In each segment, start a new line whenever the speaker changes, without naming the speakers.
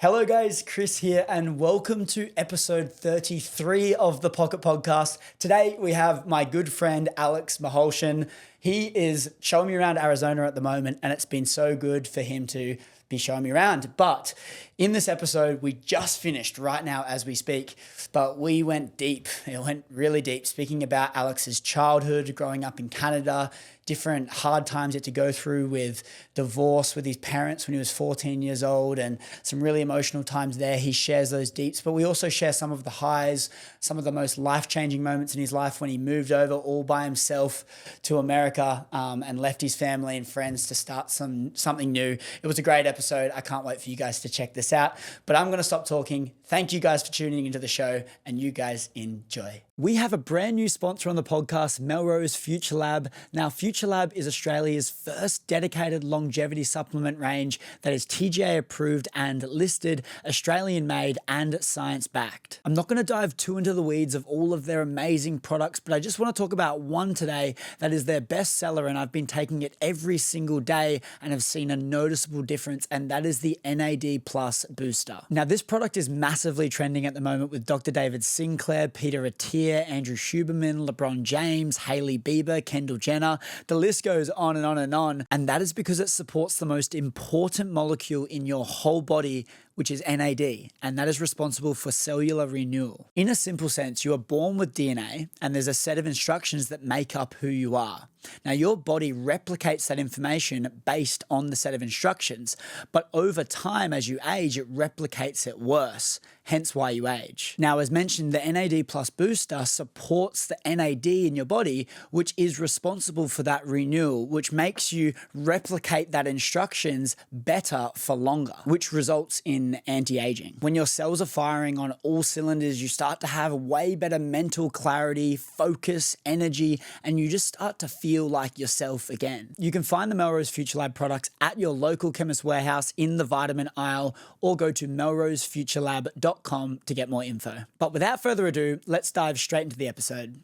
Hello guys, Chris here and welcome to episode 33 of the Pocket Podcast. Today we have my good friend Alex Mihalcheon. He is showing me around Arizona at the moment and it's been so good for him to be showing me around. But in this episode, we just finished right now as we speak, but we went deep. It went really deep, speaking about Alex's childhood, growing up in Canada, different hard times he had to go through with divorce with his parents when he was 14 years old, and some really emotional times there. He shares those deeps, but we also share some of the highs, some of the most life-changing moments in his life when he moved over all by himself to America and left his family and friends to start something new. It was a great episode. I can't wait for you guys to check this out, but I'm going to stop talking. Thank you guys for tuning into the show and you guys enjoy. We have a brand new sponsor on the podcast, Melrose Future Lab. Now, Future Lab is Australia's first dedicated longevity supplement range that is TGA approved and listed, Australian made and science backed. I'm not going to dive too into the weeds of all of their amazing products, but I just want to talk about one today that is their best seller, and I've been taking it every single day and have seen a noticeable difference, and that is the NAD Booster. Now, this product is massively trending at the moment with Dr. David Sinclair, Peter Attia, Andrew Huberman, LeBron James, Hailey Bieber, Kendall Jenner. The list goes on and on and on. And that is because it supports the most important molecule in your whole body, which is NAD, and that is responsible for cellular renewal. In a simple sense, you are born with DNA, and there's a set of instructions that make up who you are. Now, your body replicates that information based on the set of instructions, but over time, as you age, it replicates it worse, hence why you age. Now, as mentioned, the NAD Plus Booster supports the NAD in your body, which is responsible for that renewal, which makes you replicate that instructions better for longer, which results in anti-aging. When your cells are firing on all cylinders, you start to have way better mental clarity, focus, energy, and you just start to feel like yourself again. You can find the Melrose Future Lab products at your local Chemist Warehouse in the vitamin aisle, or go to melrosefuturelab.com to get more info. But without further ado, let's dive straight into the episode.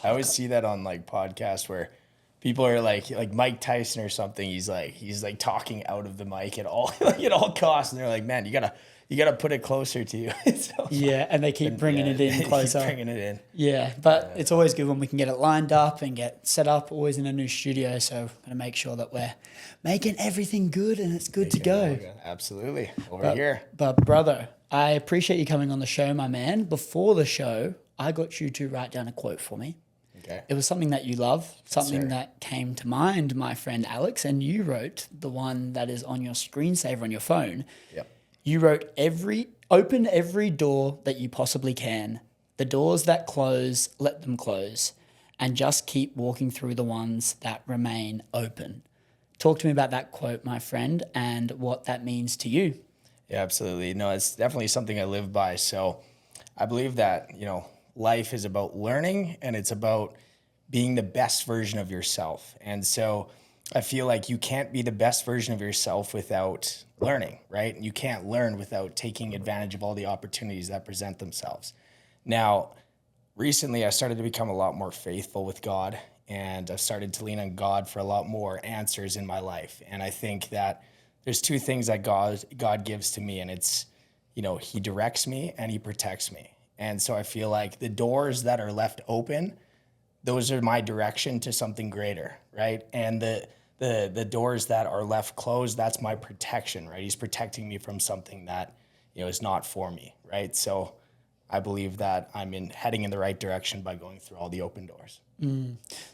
I always see that on like podcasts where people are like Mike Tyson or something. He's like talking out of the mic at all at all costs, and they're like, "Man, you gotta put it closer to you." So,
yeah, and they keep bringing it in closer.
Keep bringing it in.
Yeah, but it's always good when we can get it lined up and get set up. Always in a new studio, so gonna make sure that we're making everything good and it's good to go.
Absolutely, here.
But brother, I appreciate you coming on the show, my man. Before the show, I got you to write down a quote for me.
Okay.
It was something that you love, something that came to mind, my friend Alex, and you wrote the one that is on your screensaver on your phone.
Yep.
You wrote, open every door that you possibly can. The doors that close, let them close, and just keep walking through the ones that remain open. Talk to me about that quote, my friend, and what that means to you.
Yeah, absolutely. No, it's definitely something I live by. So I believe that, life is about learning, and it's about being the best version of yourself. And so I feel like you can't be the best version of yourself without learning, right? You can't learn without taking advantage of all the opportunities that present themselves. Now, recently I started to become a lot more faithful with God, and I've started to lean on God for a lot more answers in my life. And I think that there's two things that God gives to me, and it's, he directs me and he protects me. And so I feel like the doors that are left open, those are my direction to something greater, right? And the doors that are left closed, that's my protection, right? He's protecting me from something that, is not for me, right? So I believe that I'm heading in the right direction by going through all the open doors.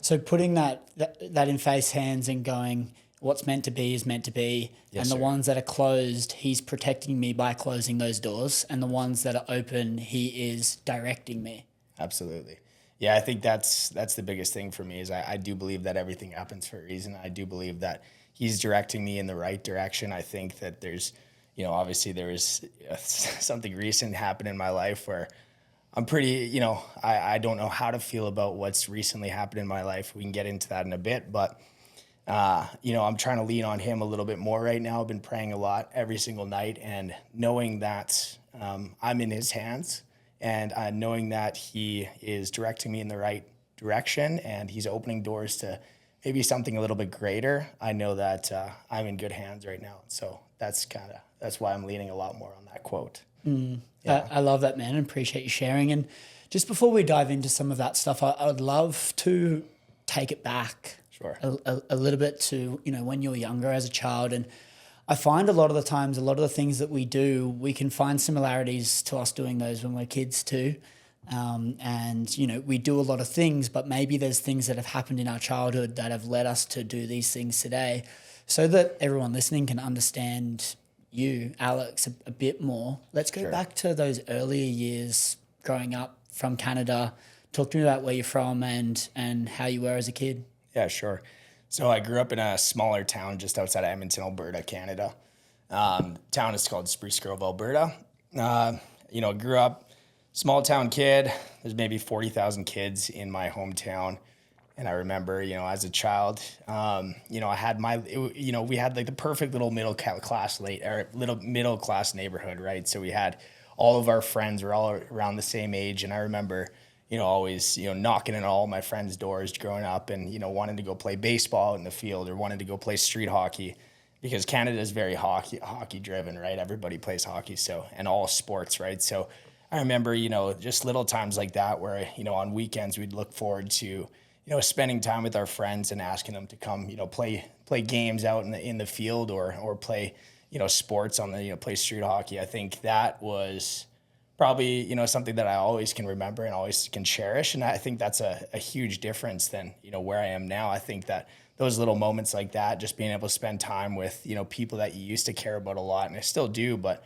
So putting that in face hands and going, what's meant to be is meant to be.
Yes,
and the
sir.
ones that are closed, he's protecting me by closing those doors. And the ones that are open, he is directing me.
Absolutely. Yeah, I think that's the biggest thing for me is I do believe that everything happens for a reason. I do believe that he's directing me in the right direction. I think that there's, obviously there was something recent happened in my life where I'm pretty, I don't know how to feel about what's recently happened in my life. We can get into that in a bit, but I'm trying to lean on him a little bit more right now. I've been praying a lot every single night, and knowing that I'm in his hands, and knowing that he is directing me in the right direction, and he's opening doors to maybe something a little bit greater. I know that I'm in good hands right now. So that's kind of that's why I'm leaning a lot more on that quote.
I love that, man, and appreciate you sharing. And just before we dive into some of that stuff, I would love to take it back a little bit to, when you were younger as a child. And I find a lot of the times, a lot of the things that we do, we can find similarities to us doing those when we're kids too. And, we do a lot of things, but maybe there's things that have happened in our childhood that have led us to do these things today, so that everyone listening can understand you, Alex, a bit more. Let's go back to those earlier years growing up from Canada. Talk to me about where you're from and how you were as a kid.
Yeah, sure. So I grew up in a smaller town just outside of Edmonton, Alberta, Canada. Town is called Spruce Grove, Alberta. Grew up small town kid. There's maybe 40,000 kids in my hometown. And I remember, as a child, I had we had like the perfect little middle class neighborhood, right? So we had all of our friends were all around the same age. And I remember, always, knocking on all my friends' doors growing up and, wanting to go play baseball in the field or wanting to go play street hockey, because Canada is very hockey driven, right? Everybody plays hockey. So, and all sports, right? So I remember, just little times like that where, on weekends we'd look forward to, spending time with our friends and asking them to come, play games out in the field or play, sports on the, play street hockey. I think that was probably, something that I always can remember and always can cherish. And I think that's a huge difference than, where I am now. I think that those little moments like that, just being able to spend time with, people that you used to care about a lot, and I still do, but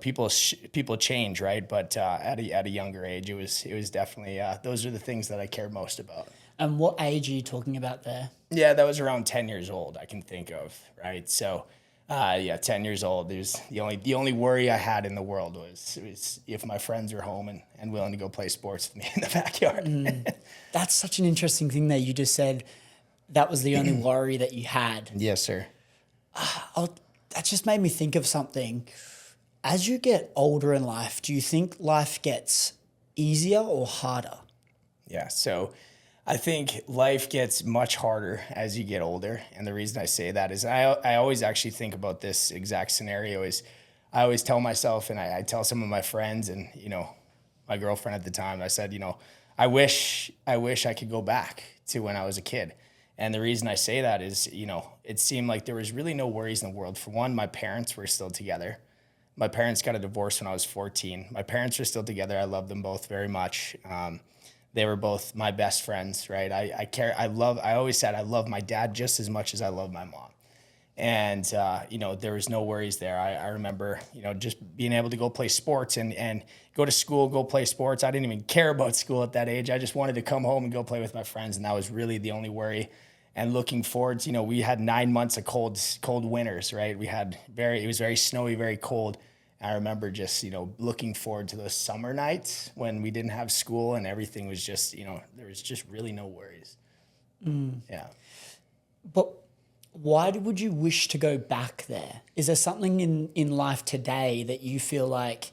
people change, right? But at a younger age, it was definitely those are the things that I care most about.
And what age are you talking about there?
Yeah, that was around 10 years old, I can think of, right? So, 10 years old. There's the only worry I had in the world was if my friends were home and willing to go play sports with me in the backyard.
That's such an interesting thing that you just said. That was the only worry that you had.
Yes, sir.
That just made me think of something. As you get older in life, do you think life gets easier or harder?
Yeah, so I think life gets much harder as you get older. And the reason I say that is I always actually think about this exact scenario is I always tell myself, and I tell some of my friends and, my girlfriend at the time, I said, I wish I could go back to when I was a kid. And the reason I say that is, it seemed like there was really no worries in the world. For one, my parents were still together. My parents got a divorce when I was 14. My parents are still together. I love them both very much. They were both my best friends, right? I always said I love my dad just as much as I love my mom. And, there was no worries there. I remember, just being able to go play sports and go to school, go play sports. I didn't even care about school at that age. I just wanted to come home and go play with my friends. And that was really the only worry. And looking forward to, we had 9 months of cold winters, right? It was very snowy, very cold. I remember just, looking forward to those summer nights when we didn't have school and everything was just, there was just really no worries. Yeah.
But why would you wish to go back there? Is there something in life today that you feel like,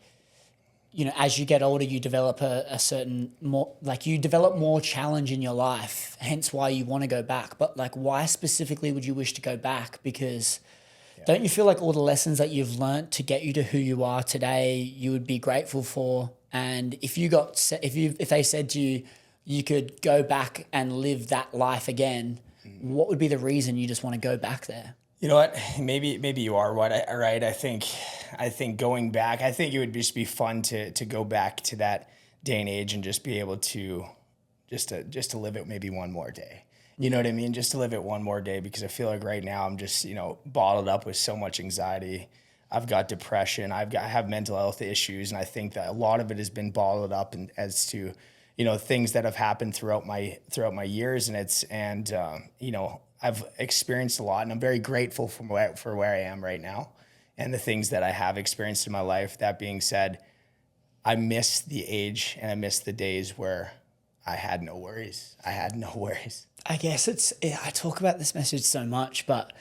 as you get older, you develop a certain more, like you develop more challenge in your life, hence why you want to go back. But like, why specifically would you wish to go back? Because don't you feel like all the lessons that you've learnt to get you to who you are today, you would be grateful for? And if they said to you, you could go back and live that life again, what would be the reason you just want to go back there?
You know what? Maybe you are right. I think going back, I think it would just be fun to go back to that day and age and just be able to just to live it maybe one more day. You know what I mean? Just to live it one more day, because I feel like right now I'm just, bottled up with so much anxiety. I've got depression. I have mental health issues. And I think that a lot of it has been bottled up as to, things that have happened throughout my years. And I've experienced a lot, and I'm very grateful for where I am right now and the things that I have experienced in my life. That being said, I miss the age and I miss the days where I had no worries.
I guess I talk about this message so much, but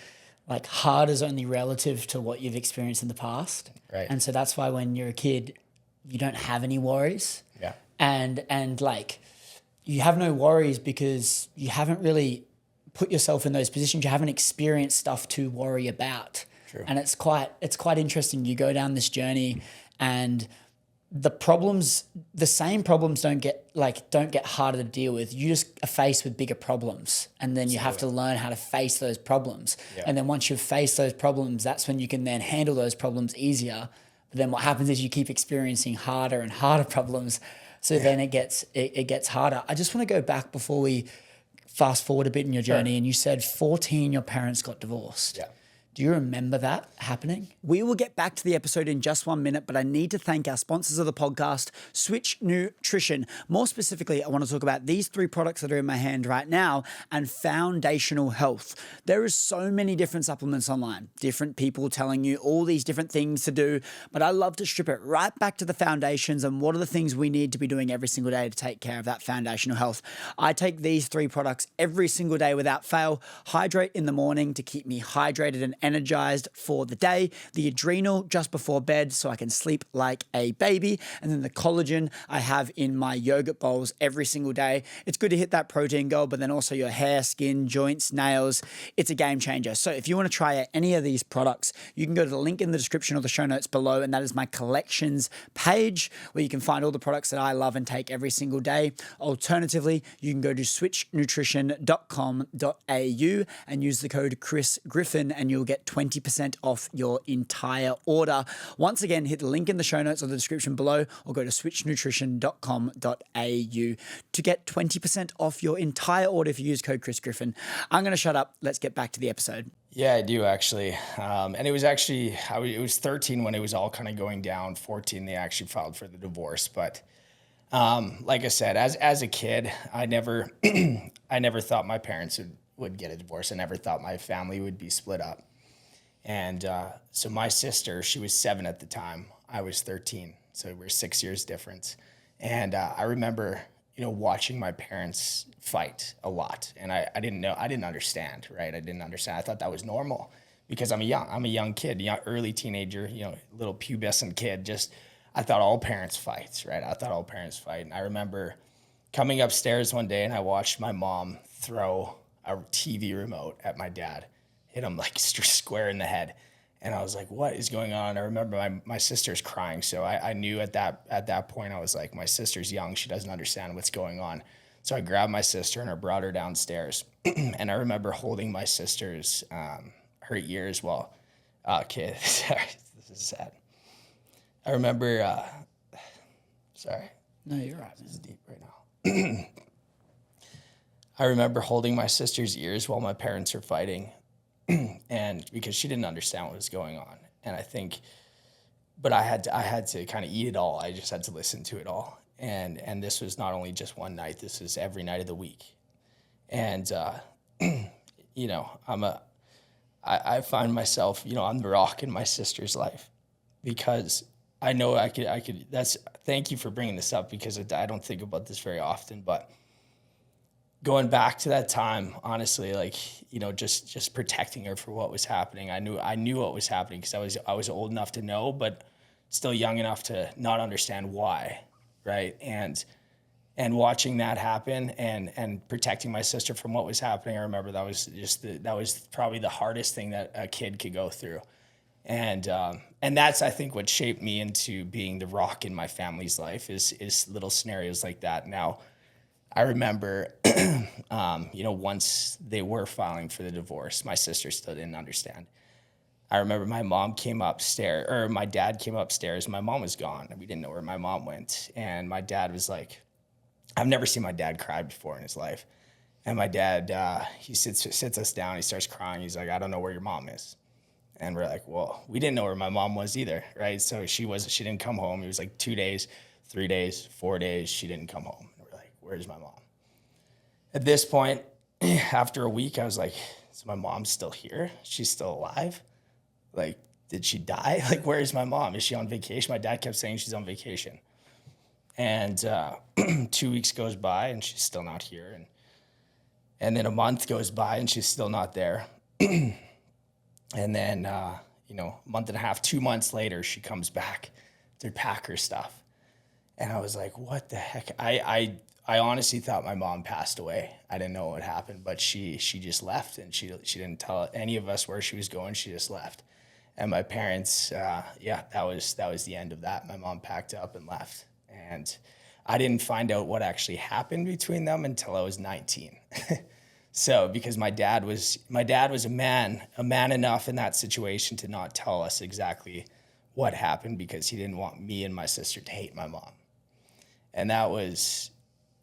like hard is only relative to what you've experienced in the past.
Right.
And so that's why when you're a kid, you don't have any worries.
Yeah.
And like you have no worries because you haven't really put yourself in those positions. You haven't experienced stuff to worry about.
True.
And it's quite interesting. You go down this journey and the same problems don't get harder to deal with. You just are faced with bigger problems, and then you have to learn how to face those problems.
Yeah.
And then once you've faced those problems, that's when you can then handle those problems easier. But then what happens is you keep experiencing harder and harder problems. So then it gets harder. I just want to go back before we fast forward a bit in your journey. And you said 14, your parents got divorced.
Yeah.
Do you remember that happening? We will get back to the episode in just 1 minute, but I need to thank our sponsors of the podcast, Switch Nutrition. More specifically, I want to talk about these 3 products that are in my hand right now and foundational health. There is so many different supplements online, different people telling you all these different things to do, but I love to strip it right back to the foundations and what are the things we need to be doing every single day to take care of that foundational health. I take these 3 products every single day without fail. Hydrate in the morning to keep me hydrated and energized for the day, the adrenal just before bed so I can sleep like a baby, and then the collagen I have in my yogurt bowls every single day. It's good to hit that protein goal, but then also your hair, skin, joints, nails. It's a game changer. So if you want to try any of these products, you can go to the link in the description or the show notes below, and that is my collections page where you can find all the products that I love and take every single day. Alternatively, you can go to switchnutrition.com.au and use the code Chris Griffin and you'll get 20% off your entire order. Once again, hit the link in the show notes or the description below or go to switchnutrition.com.au to get 20% off your entire order if you use code Chris Griffin. I'm going to shut up. Let's get back to the episode.
Yeah, I do actually. And it was actually, it was 13 when it was all kind of going down. 14, they actually filed for the divorce. But like I said, as a kid, I never thought my parents would get a divorce. I never thought my family would be split up. And so my sister, she was 7 at the time. I was 13. So we're 6 years difference. And I remember, watching my parents fight a lot. And I didn't understand, right? I didn't understand. I thought that was normal because I'm a young kid, early teenager, little pubescent kid. I thought all parents fight, right? I thought all parents fight. And I remember coming upstairs one day and I watched my mom throw a TV remote at my dad, hit him like square in the head. And I was like, what is going on? I remember my sister's crying. So I knew at that point, I was like, my sister's young. She doesn't understand what's going on. So I grabbed my sister and I brought her downstairs. And I remember holding my sister's, her ears while, okay, sorry, this is sad. I remember, sorry.
No, you're right.
This is deep right now. I remember holding my sister's ears while my parents were fighting. And because she didn't understand what was going on. And I think, but I had to kind of eat it all. I just had to listen to it all. And this was not only just one night, this is every night of the week. And, I find myself, I'm the rock in my sister's life because I know I could, thank you for bringing this up because I don't think about this very often, but going back to that time, honestly, just protecting her for what was happening. I knew what was happening because I was old enough to know, but still young enough to not understand why, right? And watching that happen and protecting my sister from what was happening, I remember that was probably the hardest thing that a kid could go through. And that's, I think, what shaped me into being the rock in my family's life is little scenarios like that. Now, I remember, once they were filing for the divorce, my sister still didn't understand. I remember my dad came upstairs. My mom was gone. We didn't know where my mom went. And my dad was like, I've never seen my dad cry before in his life. And my dad, he sits us down. He starts crying. He's like, I don't know where your mom is. And we're like, well, we didn't know where my mom was either, right? So she didn't come home. It was like 2 days, 3 days, 4 days. She didn't come home. Where's my mom? At this point, after a week, I was like, is my mom still here? She's still alive? Like, did she die? Like, where is my mom? Is she on vacation? My dad kept saying she's on vacation. And 2 weeks goes by and she's still not here. And then a month goes by and she's still not there. And then, a month and a half, 2 months later, she comes back to pack her stuff. And I was like, what the heck? I honestly thought my mom passed away. I didn't know what happened, but she just left and she didn't tell any of us where she was going. She just left. And my parents, that was the end of that. My mom packed up and left. And I didn't find out what actually happened between them until I was 19. So, because my dad was a man enough in that situation to not tell us exactly what happened, because he didn't want me and my sister to hate my mom. And that was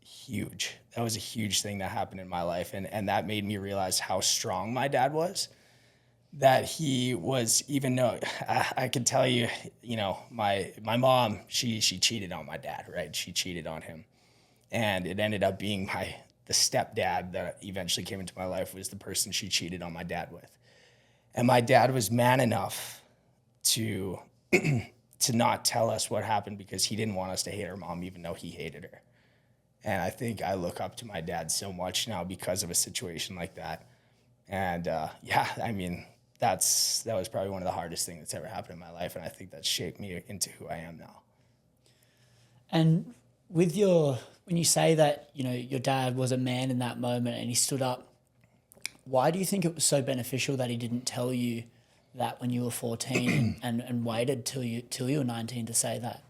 huge. That was a huge thing that happened in my life. And that made me realize how strong my dad was. That he was, even though I could tell you, my mom, she cheated on my dad, right? She cheated on him. And it ended up being the stepdad that eventually came into my life was the person she cheated on my dad with. And my dad was man enough to not tell us what happened, because he didn't want us to hate our mom, even though he hated her. And I think I look up to my dad so much now because of a situation like that. And I mean, that was probably one of the hardest things that's ever happened in my life. And I think that shaped me into who I am now.
And when you say that, your dad was a man in that moment and he stood up, why do you think it was so beneficial that he didn't tell you that when you were 14 and waited till you were 19 to say that?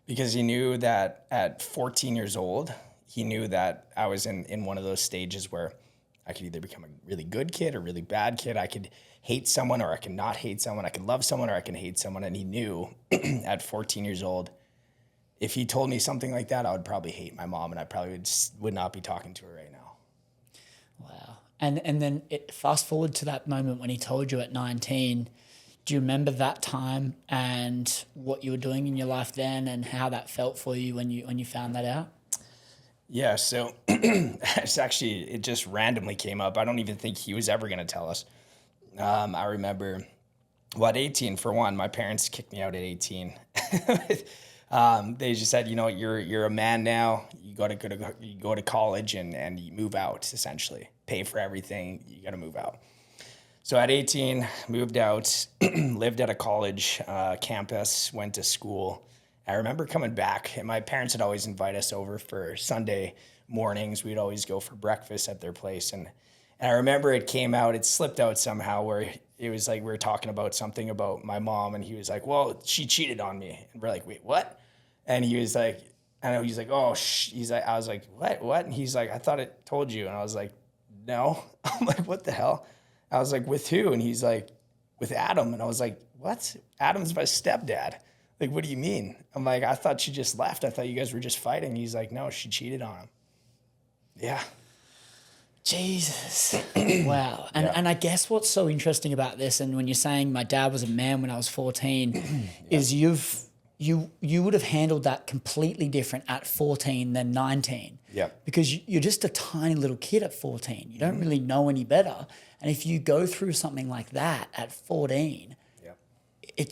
Because he knew that at 14 years old, he knew that I was in one of those stages where I could either become a really good kid or really bad kid. I could hate someone or I could not hate someone. I could love someone or I can hate someone. And he knew at 14 years old, if he told me something like that, I would probably hate my mom, and I probably would not be talking to her right now.
Wow. And then fast forward to that moment when he told you at 19, do you remember that time and what you were doing in your life then and how that felt for you when you found that out?
Yeah, so it just randomly came up. I don't even think he was ever going to tell us. I remember, at 18, for one, my parents kicked me out at 18. They just said, you're a man now. You go to college and you move out, essentially. Pay for everything. You got to move out. So at 18, moved out, lived at a college campus, went to school. I remember coming back, and my parents would always invite us over for Sunday mornings. We'd always go for breakfast at their place. And I remember it slipped out somehow, where it was like we were talking about something about my mom, and he was like, well, she cheated on me. And we're like, wait, what? And he was like, I was like, what? And he's like, I thought it told you. And I was like, no. I'm like, what the hell? I was like, with who? And he's like, with Adam. And I was like, what? Adam's my stepdad. Like, what do you mean? I'm like, I thought she just left. I thought you guys were just fighting. He's like, no, she cheated on him. Yeah.
Jesus. Wow. And I guess what's so interesting about this, and when you're saying my dad was a man when I was 14, is you would have handled that completely different at 14 than 19.
Yeah.
Because you're just a tiny little kid at 14. You don't really know any better. And if you go through something like that at 14,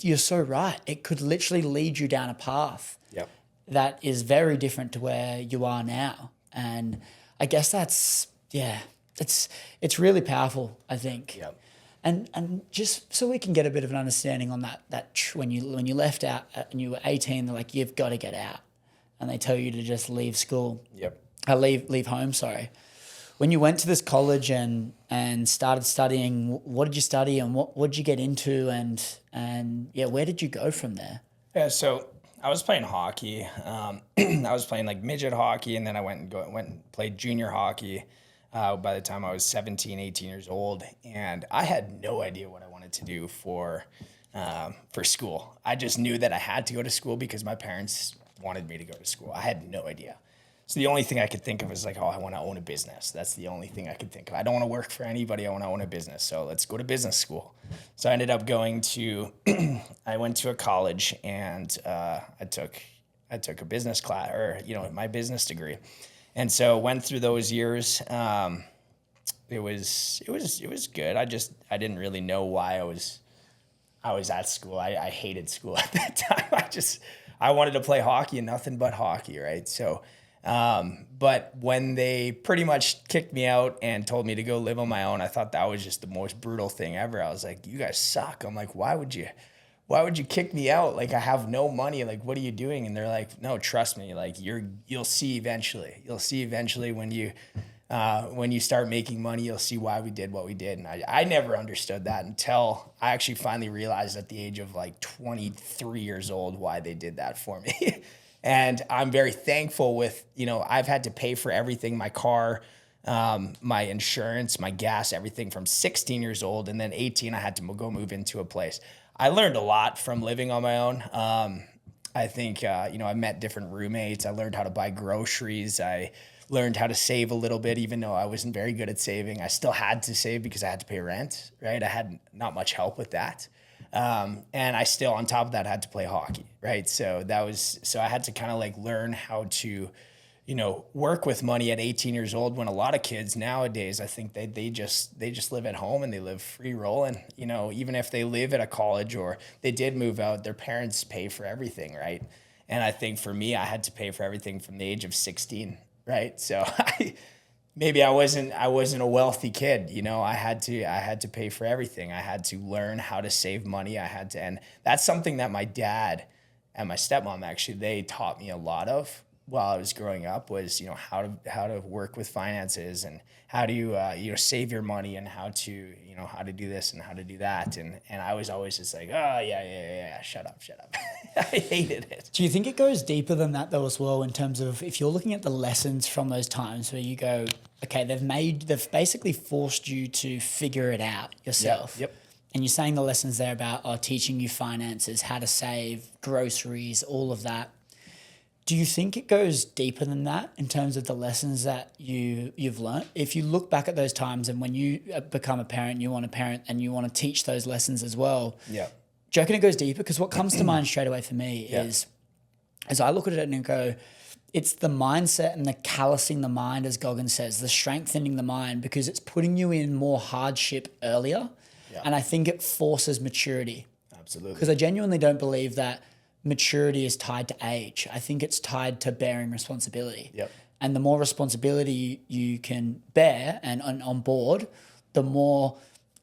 you're so right. It could literally lead you down a path that is very different to where you are now. And I guess it's really powerful, I think.
Yep.
And just so we can get a bit of an understanding on that when you left out and you were 18, they're like, you've got to get out. And they tell you to just leave school.
Yep.
Leave home, sorry. When you went to this college and started studying, what did you study and what did you get into and where did you go from there?
Yeah, so I was playing hockey. I was playing like midget hockey, and then I went and played junior hockey by the time I was 17, 18 years old. And I had no idea what I wanted to do for school. I just knew that I had to go to school because my parents wanted me to go to school. I had no idea. So the only thing I could think of is like, I want to own a business. That's the only thing I could think of. I don't want to work for anybody. I want to own a business. So let's go to business school. So I ended up I went to a college and I took a business class, or my business degree. And so went through those years. It was good. I didn't really know why I was at school. I hated school at that time. I wanted to play hockey and nothing but hockey, right? So, but when they pretty much kicked me out and told me to go live on my own, I thought that was just the most brutal thing ever. I was like, you guys suck. I'm like, why would you kick me out? Like, I have no money. Like, what are you doing? And they're like, no, trust me. Like, you'll see eventually. You'll see eventually when you when you start making money, you'll see why we did what we did. And I never understood that until I actually finally realized at the age of like 23 years old why they did that for me. And I'm very thankful with, I've had to pay for everything, my car, my insurance, my gas, everything from 16 years old. And then 18, I had to go move into a place. I learned a lot from living on my own. I think, I met different roommates. I learned how to buy groceries. I learned how to save a little bit, even though I wasn't very good at saving. I still had to save because I had to pay rent, right? I had not much help with that. And I still, on top of that, had to play hockey, right? So I had to kind of like learn how to, work with money at 18 years old, when a lot of kids nowadays, I think they just live at home and they live free roll. And, even if they live at a college or they did move out, their parents pay for everything, right? And I think for me, I had to pay for everything from the age of 16, right? So maybe I wasn't a wealthy kid, I had to pay for everything. I had to learn how to save money. And that's something that my dad and my stepmom, actually, they taught me a lot of while I was growing up, was, how to work with finances and how to, save your money, and how to, how to do this and how to do that. And I was always just like, oh yeah, shut up. I hated it.
Do you think it goes deeper than that though as well, in terms of if you're looking at the lessons from those times where you go, okay, they've basically forced you to figure it out yourself.
Yep.
And you're saying the lessons there about teaching you finances, how to save, groceries, all of that. Do you think it goes deeper than that in terms of the lessons that you've learned? If you look back at those times and when you become a parent, you want to parent and you want to teach those lessons as well.
Yeah.
Do you reckon it goes deeper? Because what comes to mind straight away for me is, as I look at it and go, it's the mindset and the callousing the mind, as Goggins says, the strengthening the mind, because it's putting you in more hardship earlier. Yeah. And I think it forces maturity.
Absolutely.
Because I genuinely don't believe that maturity is tied to age. I think it's tied to bearing responsibility.
Yep.
And the more responsibility you can bear and on board, the more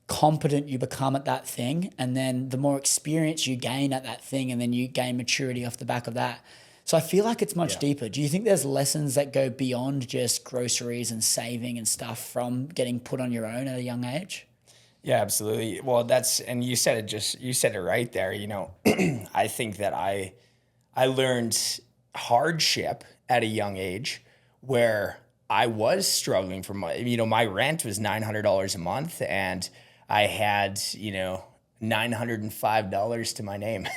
competent you become at that thing, and then the more experience you gain at that thing, and then you gain maturity off the back of that. So I feel like it's much deeper. Do you think there's lessons that go beyond just groceries and saving and stuff from getting put on your own at a young age?
Yeah, absolutely. Well, and you said it right there. I think that I learned hardship at a young age, where I was struggling for my rent was $900 a month, and I had, $905 to my name,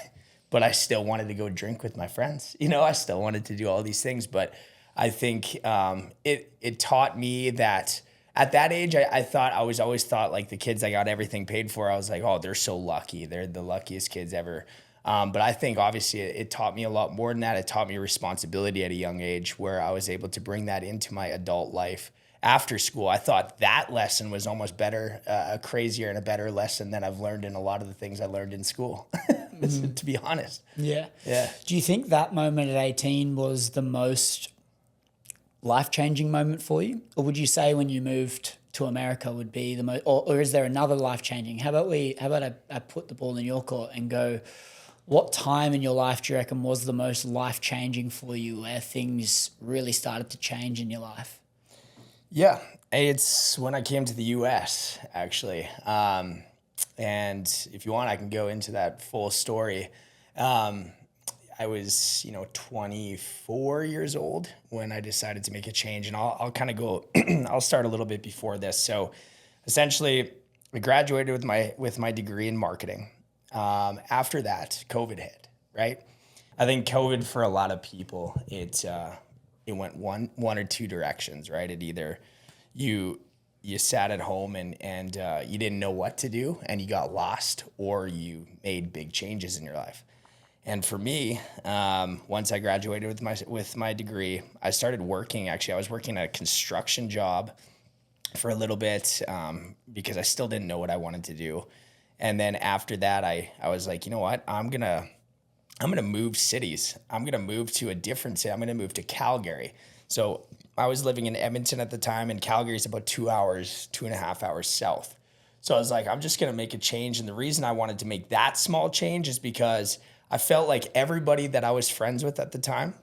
but I still wanted to go drink with my friends. I still wanted to do all these things, but I think it taught me that. At that age, I always thought like the kids that got everything paid for, I was like, oh, they're so lucky. They're the luckiest kids ever. But I think obviously it taught me a lot more than that. It taught me responsibility at a young age, where I was able to bring that into my adult life after school. I thought that lesson was almost better, crazier and a better lesson than I've learned in a lot of the things I learned in school, to be honest.
Yeah.
Yeah.
Do you think that moment at 18 was the most life-changing moment for you? Or would you say when you moved to America would be the most, or is there another life-changing? How about I put the ball in your court and go, what time in your life do you reckon was the most life-changing for you, where things really started to change in your life?
Yeah, it's when I came to the US, actually. And if you want, I can go into that full story. I was, 24 years old when I decided to make a change, and I'll kind of go. I'll start a little bit before this. So, essentially, I graduated with my degree in marketing. After that, COVID hit. Right, I think COVID for a lot of people, it went one or two directions. Right, it either you sat at home and you didn't know what to do and you got lost, or you made big changes in your life. And for me, once I graduated with my degree, I started working. Actually, I was working at a construction job for a little bit because I still didn't know what I wanted to do. And then after that, I was like, you know what? I'm gonna move cities. I'm gonna move to a different city. I'm gonna move to Calgary. So I was living in Edmonton at the time, and Calgary is about 2.5 hours south. So I was like, I'm just gonna make a change. And the reason I wanted to make that small change is because I felt like everybody that I was friends with at the time,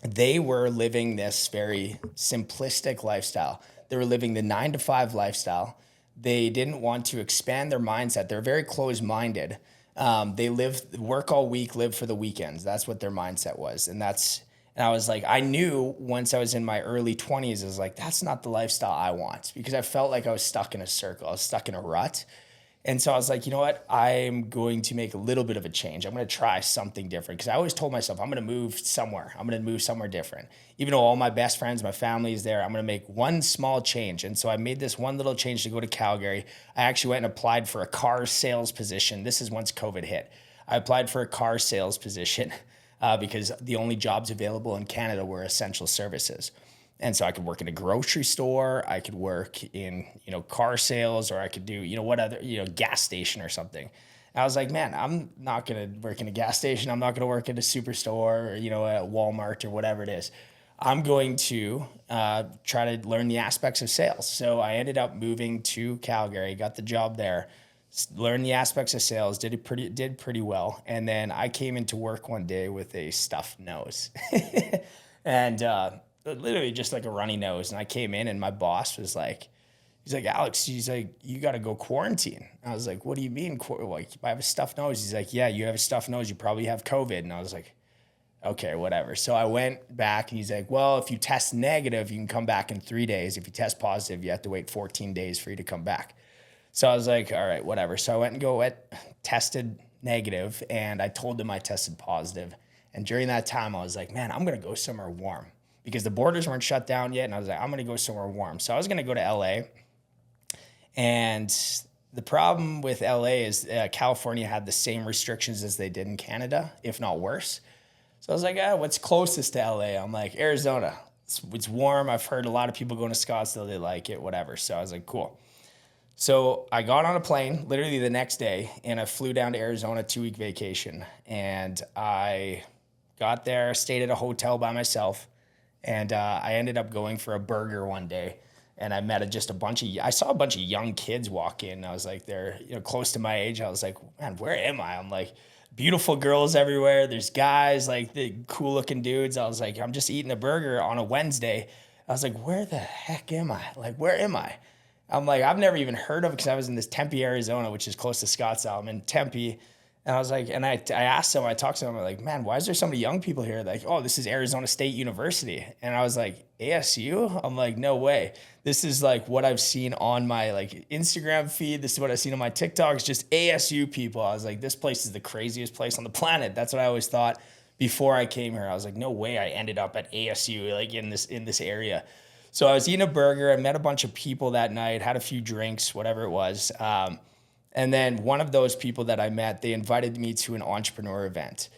they were living this very simplistic lifestyle. They were living the 9-to-5 lifestyle. They didn't want to expand their mindset. They're very closed-minded. They work all week, live for the weekends. That's what their mindset was. And I was like, I knew once I was in my early 20s, I was like, that's not the lifestyle I want, because I felt like I was stuck in a circle. I was stuck in a rut. And so I was like, you know what? I'm going to make a little bit of a change. I'm going to try something different, because I always told myself I'm going to move somewhere. I'm going to move somewhere different. Even though all my best friends, my family is there, I'm going to make one small change. And so I made this one little change to go to Calgary. I actually went and applied for a car sales position. This is once COVID hit. I applied for a car sales position because the only jobs available in Canada were essential services. And so I could work in a grocery store, I could work in, car sales, or I could do, gas station or something. And I was like, man, I'm not going to work in a gas station. I'm not going to work at a superstore or, at Walmart or whatever it is. I'm going to try to learn the aspects of sales. So I ended up moving to Calgary, got the job there, learned the aspects of sales, did pretty well. And then I came into work one day with a stuffed nose and literally just like a runny nose. And I came in and my boss was like, he's like, Alex, he's like, you got to go quarantine. I was like, what do you mean? Like, I have a stuffed nose. He's like, yeah, you have a stuffed nose. You probably have COVID. And I was like, okay, whatever. So I went back and he's like, well, if you test negative, you can come back in 3 days. If you test positive, you have to wait 14 days for you to come back. So I was like, all right, whatever. So I went and tested negative, and I told him I tested positive. And during that time, I was like, man, I'm going to go somewhere warm, because the borders weren't shut down yet. And I was like, I'm going to go somewhere warm. So I was going to go to LA. And the problem with LA is California had the same restrictions as they did in Canada, if not worse. So I was like, what's closest to LA? I'm like, Arizona. It's warm. I've heard a lot of people going to Scottsdale. They like it, whatever. So I was like, cool. So I got on a plane literally the next day, and I flew down to Arizona, 2-week vacation. And I got there, stayed at a hotel by myself. And I ended up going for a burger one day, and I met I saw a bunch of young kids walk in. I was like, they're close to my age. I was like, man, where am I? I'm like, beautiful girls everywhere. There's guys, like the cool looking dudes. I was like, I'm just eating a burger on a Wednesday. I was like, where the heck am I? Like, where am I? I'm like, I've never even heard of it, because I was in this Tempe, Arizona, which is close to Scottsdale. I'm in Tempe. And I was like, and I asked them, I talked to them, I'm like, man, why is there so many young people here? Like, oh, this is Arizona State University. And I was like, ASU? I'm like, no way. This is like what I've seen on my like Instagram feed. This is what I've seen on my TikToks, just ASU people. I was like, this place is the craziest place on the planet. That's what I always thought before I came here. I was like, no way I ended up at ASU, like in this area. So I was eating a burger. I met a bunch of people that night, had a few drinks, whatever it was. And then one of those people that I met, they invited me to an entrepreneur event.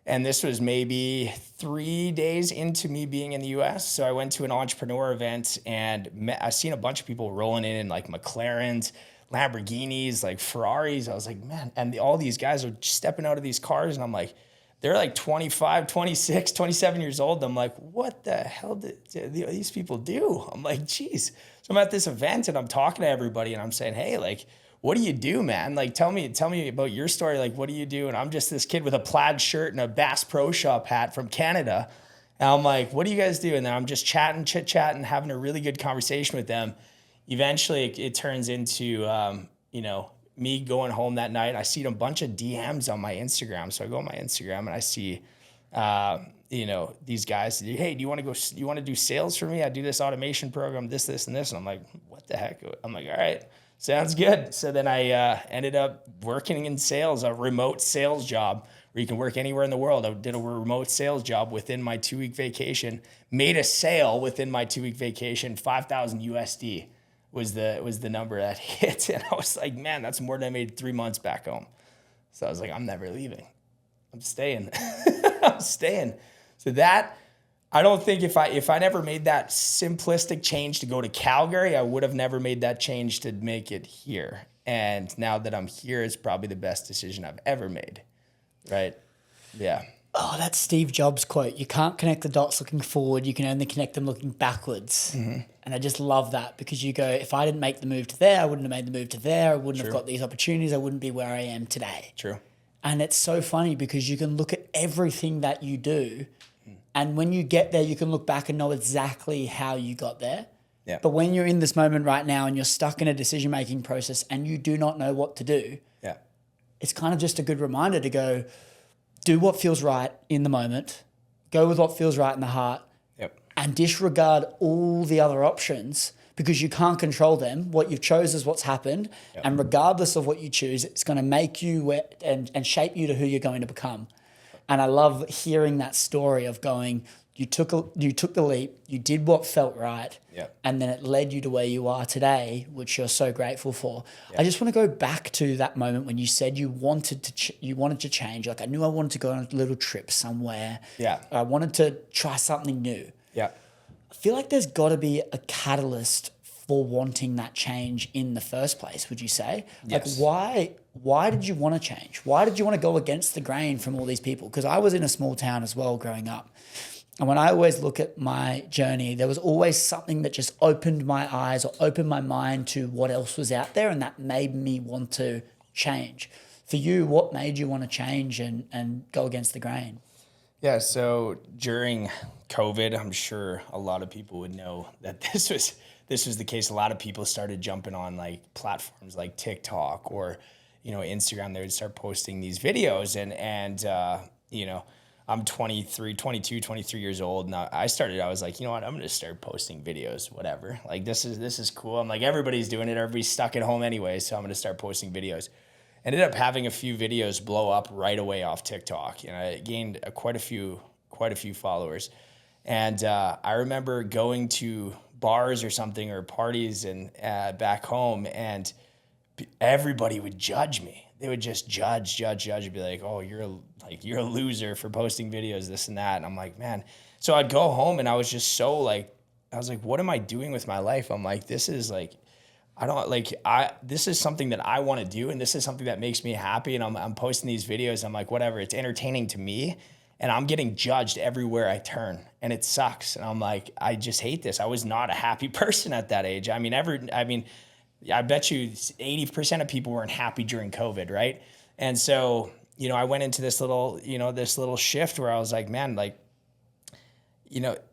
And this was maybe 3 days into me being in the US. So I went to an entrepreneur event, and I seen a bunch of people rolling in like McLarens, Lamborghinis, like Ferraris. I was like, man, and all these guys are stepping out of these cars. And I'm like, they're like 25, 26, 27 years old. I'm like, what the hell did these people do? I'm like, geez. So I'm at this event and I'm talking to everybody and I'm saying, hey, like, what do you do, man? Like, tell me about your story. Like, what do you do? And I'm just this kid with a plaid shirt and a Bass Pro Shop hat from Canada. And I'm like, what do you guys do? And then I'm just chit-chatting, having a really good conversation with them. Eventually, it turns into, me going home that night. I see a bunch of DMs on my Instagram. So I go on my Instagram and I see, these guys, hey, do you want to do sales for me? I do this automation program, this, and this. And I'm like, what the heck? I'm like, all right, sounds good. So then I ended up working in sales, a remote sales job where you can work anywhere in the world. I did a remote sales job within my 2-week vacation, made a sale within my 2-week vacation, 5,000 USD. was the number that hit. And I was like, man, that's more than I made 3 months back home. So I was like, I'm never leaving. I'm staying. I'm staying. So that, I don't think if I never made that simplistic change to go to Calgary, I would have never made that change to make it here. And now that I'm here, it's probably the best decision I've ever made. Right? Yeah.
Oh, that's Steve Jobs' quote. You can't connect the dots looking forward. You can only connect them looking backwards. Mm-hmm. And I just love that, because you go, if I didn't make the move to there, I wouldn't have made the move to there. I wouldn't have got these opportunities. I wouldn't be where I am today.
True.
And it's so funny, because you can look at everything that you do. And when you get there, you can look back and know exactly how you got there.
Yeah.
But when you're in this moment right now and you're stuck in a decision-making process and you do not know what to do,
Yeah.
it's kind of just a good reminder to go, do what feels right in the moment, go with what feels right in the heart,
Yep.
and disregard all the other options because you can't control them. What you've chose is what's happened.
Yep.
And regardless of what you choose, it's going to make you and shape you to who you're going to become. And I love hearing that story of going, you took the leap, you did what felt right,
Yep.
and then it led you to where you are today, which you're so grateful for.
Yep.
I just want to go back to that moment when you said you wanted to change. Like, I knew I wanted to go on a little trip somewhere.
Yeah.
I wanted to try something new.
Yeah.
I feel like there's got to be a catalyst for wanting that change in the first place, would you say?
Yes.
Like, why did you want to change? Why did you want to go against the grain from all these people? Because I was in a small town as well growing up. And when I always look at my journey, there was always something that just opened my eyes or opened my mind to what else was out there, and that made me want to change. For you, what made you want to change and go against the grain?
Yeah, so during COVID, I'm sure a lot of people would know that this was the case. A lot of people started jumping on like platforms like TikTok or, Instagram. They would start posting these videos and I'm 23 years old. And I was like, you know what? I'm going to start posting videos, whatever. Like this is cool. I'm like, everybody's doing it. Everybody's stuck at home anyway. So I'm going to start posting videos. Ended up having a few videos blow up right away off TikTok. And I gained quite a few followers. And I remember going to bars or something or parties and back home, and everybody would judge me. They would just judge, and be like, "Oh, you're a loser for posting videos, this and that." And I'm like, man. So I'd go home, and I was just so like, what am I doing with my life? I'm like, this is like, this is something that I want to do, and this is something that makes me happy. And I'm posting these videos. I'm like, whatever, it's entertaining to me, and I'm getting judged everywhere I turn, and it sucks. And I'm like, I just hate this. I was not a happy person at that age. I bet you 80% of people weren't happy during COVID, right? And so, I went into this little shift where I was like, man, like,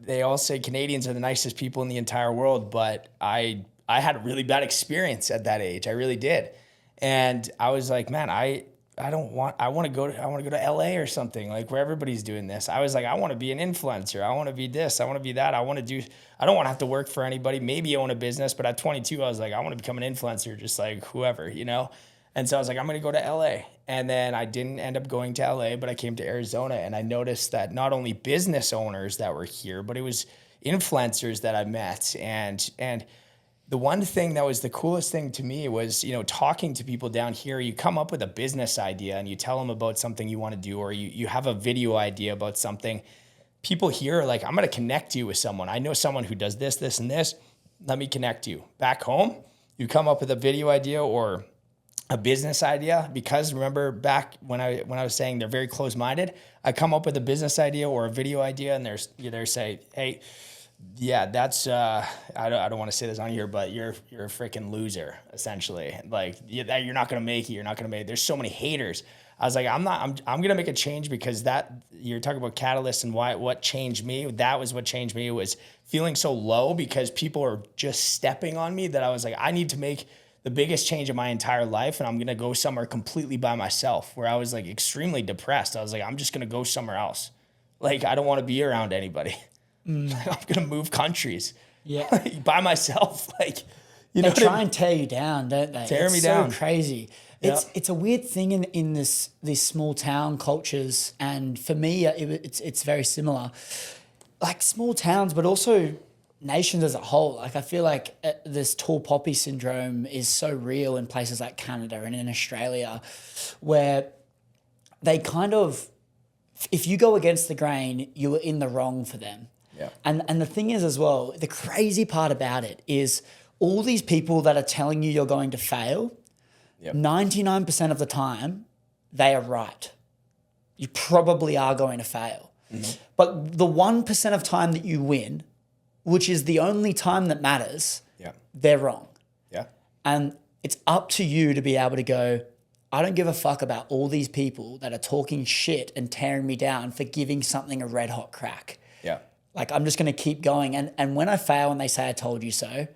they all say Canadians are the nicest people in the entire world, but I had a really bad experience at that age. I really did. And I was like, man, I want to go to LA or something, like where everybody's doing this. I was like, I want to be an influencer. I want to be this. I want to be that. I don't want to have to work for anybody, maybe own a business. But at 22, I was like, I want to become an influencer, just like whoever, And so I was like, I'm going to go to LA. And then I didn't end up going to LA, but I came to Arizona, and I noticed that not only business owners that were here, but it was influencers that I met. And the one thing that was the coolest thing to me was, talking to people down here. You come up with a business idea and you tell them about something you want to do, or you have a video idea about something. People here are like, I'm going to connect you with someone. I know someone who does this, this, and this. Let me connect you. Back home, you come up with a video idea or a business idea, because remember back when I was saying they're very close-minded, I come up with a business idea or a video idea, and they say, hey, yeah, that's I don't want to say this on here, but you're a freaking loser, essentially. Like, you're not gonna make it. You're not gonna make it. There's so many haters. I was like, I'm gonna make a change, because that, you're talking about catalyst and what changed me. That was what changed me, was feeling so low because people are just stepping on me, that I was like, I need to make the biggest change of my entire life, and I'm gonna go somewhere completely by myself, where I was like extremely depressed. I was like, I'm just gonna go somewhere else. Like, I don't want to be around anybody. I'm gonna move countries, by myself. Like,
they try and tear you down, don't they?
Tear me
down.
down.
So crazy. Yeah. It's a weird thing in these small town cultures, and for me, it's very similar. Like small towns, but also nations as a whole. Like, I feel like this tall poppy syndrome is so real in places like Canada and in Australia, where they kind of, if you go against the grain, you are in the wrong for them.
Yeah.
And the thing is as well, the crazy part about it is all these people that are telling you you're going to fail, 99% of the time, they are right. You probably are going to fail. Mm-hmm. But the 1% of time that you win, which is the only time that matters, they're wrong.
Yeah.
And it's up to you to be able to go, I don't give a fuck about all these people that are talking shit and tearing me down for giving something a red hot crack.
Yeah.
Like, I'm just going to keep going. And when I fail and they say, I told you so,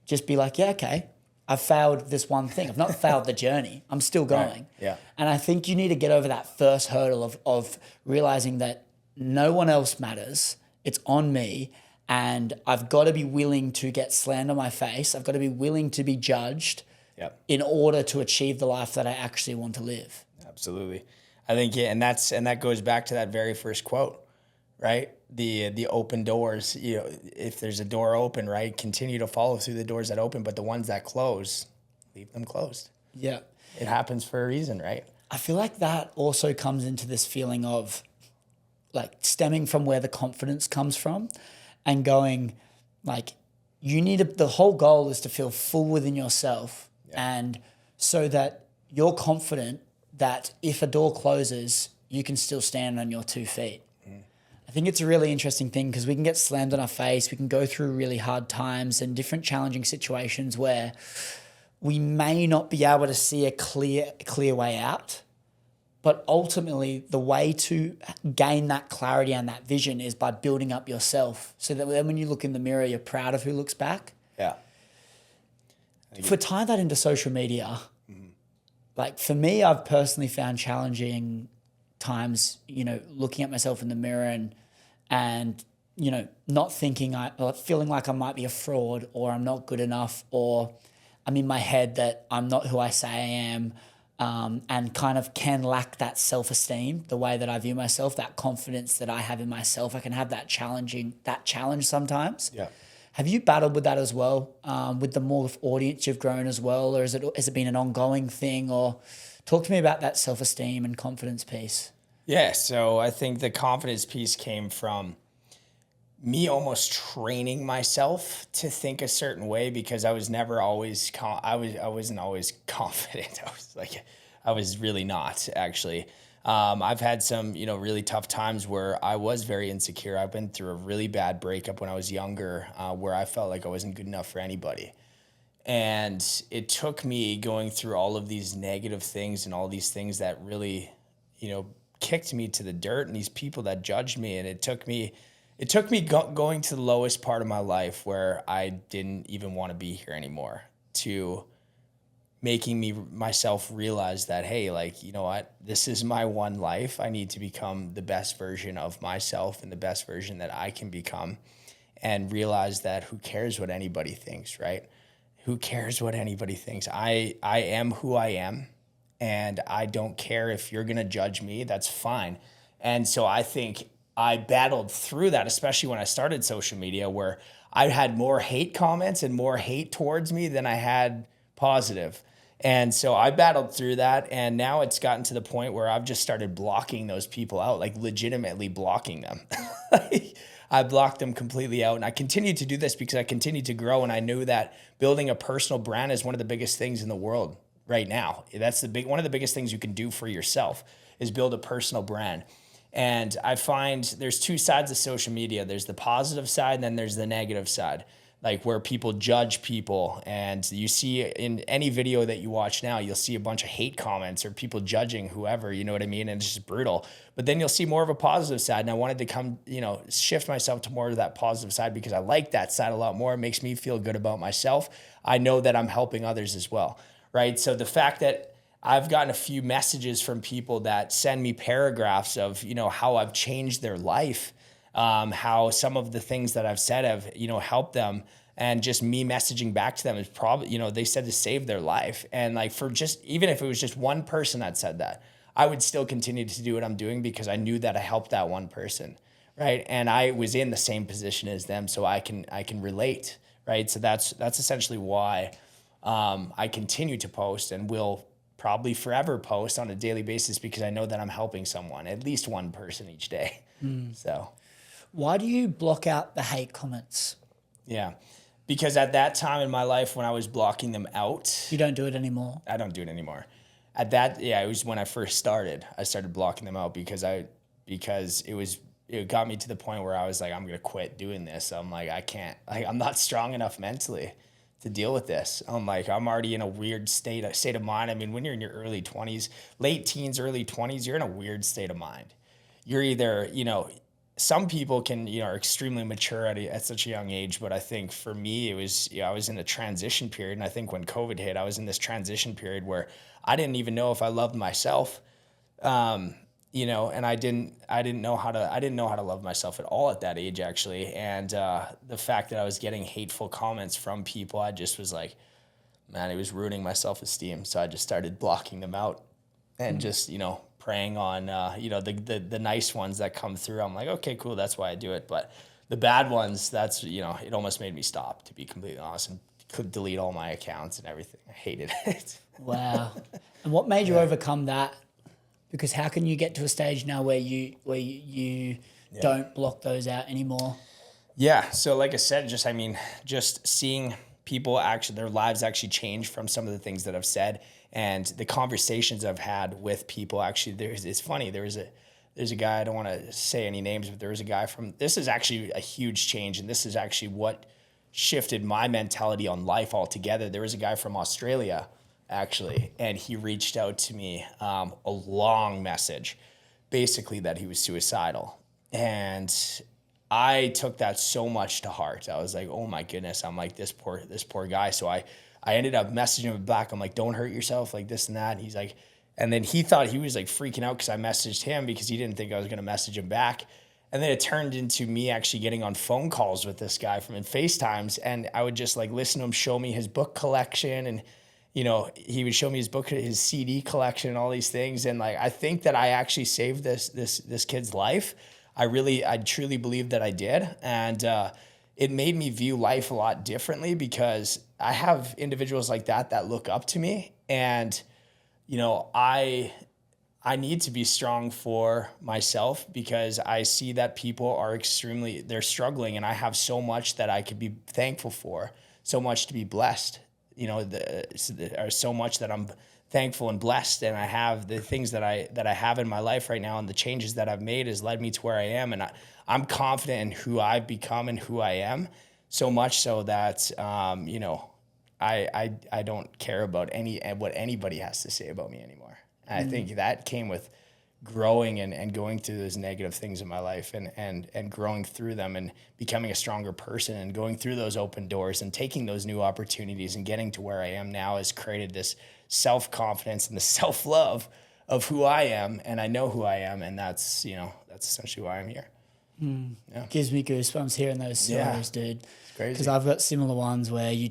just be like, yeah, okay. I've failed this one thing. I've not failed the journey. I'm still going.
Right. Yeah.
And I think you need to get over that first hurdle of realizing that no one else matters. It's on me. And I've got to be willing to get slammed on my face. I've got to be willing to be judged in order to achieve the life that I actually want to live.
Absolutely. I think, yeah, and that goes back to that very first quote, right? The open doors, you know, if there's a door open, right, continue to follow through the doors that open, but the ones that close, leave them closed.
Yeah.
It happens for a reason, right?
I feel like that also comes into this feeling of like stemming from where the confidence comes from and going like, the whole goal is to feel full within yourself. And so that you're confident that if a door closes, you can still stand on your 2 feet. I think it's a really interesting thing because we can get slammed on our face. We can go through really hard times and different challenging situations where we may not be able to see a clear way out. But ultimately, the way to gain that clarity and that vision is by building up yourself so that then when you look in the mirror, you're proud of who looks back.
Yeah.
If we tie that into social media, like for me, I've personally found challenging times, you know, looking at myself in the mirror and you know, not thinking, feeling like I might be a fraud or I'm not good enough or I'm in my head that I'm not who I say I am. And kind of can lack that self-esteem, the way that I view myself, that confidence that I have in myself. I can have that challenge sometimes.
Yeah.
Have you battled with that as well, with the more audience you've grown as well, or has it been an ongoing thing? Or talk to me about that self-esteem and confidence piece.
Yeah, so I think the confidence piece came from me almost training myself to think a certain way because I was never always I wasn't always confident. I was really not actually. I've had some, you know, really tough times where I was very insecure. I've been through a really bad breakup when I was younger, where I felt like I wasn't good enough for anybody. And it took me going through all of these negative things and all these things that really, you know, kicked me to the dirt and these people that judged me. And it took me going to the lowest part of my life where I didn't even want to be here anymore to making myself realize that, hey, like, you know what, this is my one life. I need to become the best version of myself and the best version that I can become and realize that who cares what anybody thinks, right? Who cares what anybody thinks? I am who I am and I don't care if you're going to judge me. That's fine. And so I think I battled through that, especially when I started social media, where I had more hate comments and more hate towards me than I had positive. And so I battled through that. And now it's gotten to the point where I've just started blocking those people out, like legitimately blocking them. I blocked them completely out. And I continue to do this because I continue to grow. And I knew that building a personal brand is one of the biggest things in the world right now. That's one of the biggest things you can do for yourself is build a personal brand. And I find there's 2 sides of social media. There's the positive side and then there's the negative side, like where people judge people. And you see in any video that you watch now, you'll see a bunch of hate comments or people judging whoever, you know what I mean? And it's just brutal. But then you'll see more of a positive side. And I wanted to shift myself to more of that positive side because I like that side a lot more. It makes me feel good about myself. I know that I'm helping others as well, right? So the fact that I've gotten a few messages from people that send me paragraphs of, you know, how I've changed their life, how some of the things that I've said have, you know, helped them. And just me messaging back to them is probably, you know, they said to save their life. And like even if it was just one person that said that, I would still continue to do what I'm doing because I knew that I helped that one person, right? And I was in the same position as them, so I can relate, right? So that's essentially why I continue to post and will probably forever post on a daily basis because I know that I'm helping someone, at least one person each day. So
why do you block out the hate comments?
Yeah, because at that time in my life when I was blocking them out.
You don't do it anymore?
I don't do it anymore. It was when I first started. I started blocking them out because it got me to the point where I was like, I'm going to quit doing this. I'm like, I can't, I'm not strong enough mentally to deal with this. I'm like, I'm already in a weird state of mind. I mean, when you're in your early 20s, late teens, early 20s, you're in a weird state of mind. You're either, you know, some people can, are extremely mature at such a young age. But I think for me, it was, I was in a transition period. And I think when COVID hit, I was in this transition period where I didn't even know if I loved myself. And I didn't know how to love myself at all at that age, actually. And the fact that I was getting hateful comments from people, I just was like, man, it was ruining my self-esteem. So I just started blocking them out and just, preying on, the nice ones that come through. I'm like, okay, cool. That's why I do it. But the bad ones, that's, it almost made me stop, to be completely honest, and could delete all my accounts and everything. I hated it.
Wow. And what made you overcome that? Because how can you get to a stage now where you don't block those out anymore?
Yeah. So like I said, just seeing people actually, their lives actually change from some of the things that I've said, and the conversations I've had with people. Actually, it's funny. There's a guy, I don't want to say any names, but there was a guy this is actually a huge change. And this is actually what shifted my mentality on life altogether. There was a guy from Australia, actually, and he reached out to me, a long message, basically that he was suicidal. And I took that so much to heart. I was like, oh my goodness, I'm like, this poor guy. So I ended up messaging him back. I'm like, don't hurt yourself, like this and that. And he's like, and then he thought he was like freaking out because I messaged him, because he didn't think I was going to message him back. And then it turned into me actually getting on phone calls with this guy in FaceTimes. And I would just like listen to him show me his book collection, and he would show me his book, his CD collection, and all these things. And like, I think that I actually saved this kid's life. I truly believe that I did. And it made me view life a lot differently, because I have individuals like that look up to me. And, I need to be strong for myself, because I see that people are they're struggling, and I have so much that I could be thankful for, so much to be blessed. There's so much that I'm thankful and blessed, and I have the things that I have in my life right now, and the changes that I've made has led me to where I am, and I'm confident in who I've become and who I am, so much so that I don't care about what anybody has to say about me anymore. And I think that came with growing and going through those negative things in my life, and growing through them and becoming a stronger person, and going through those open doors and taking those new opportunities and getting to where I am now has created this self-confidence and the self-love of who I am, and I know who I am, and that's essentially why I'm here.
Yeah. Gives me goosebumps hearing those stories, dude.
It's crazy.
Because I've got similar ones where you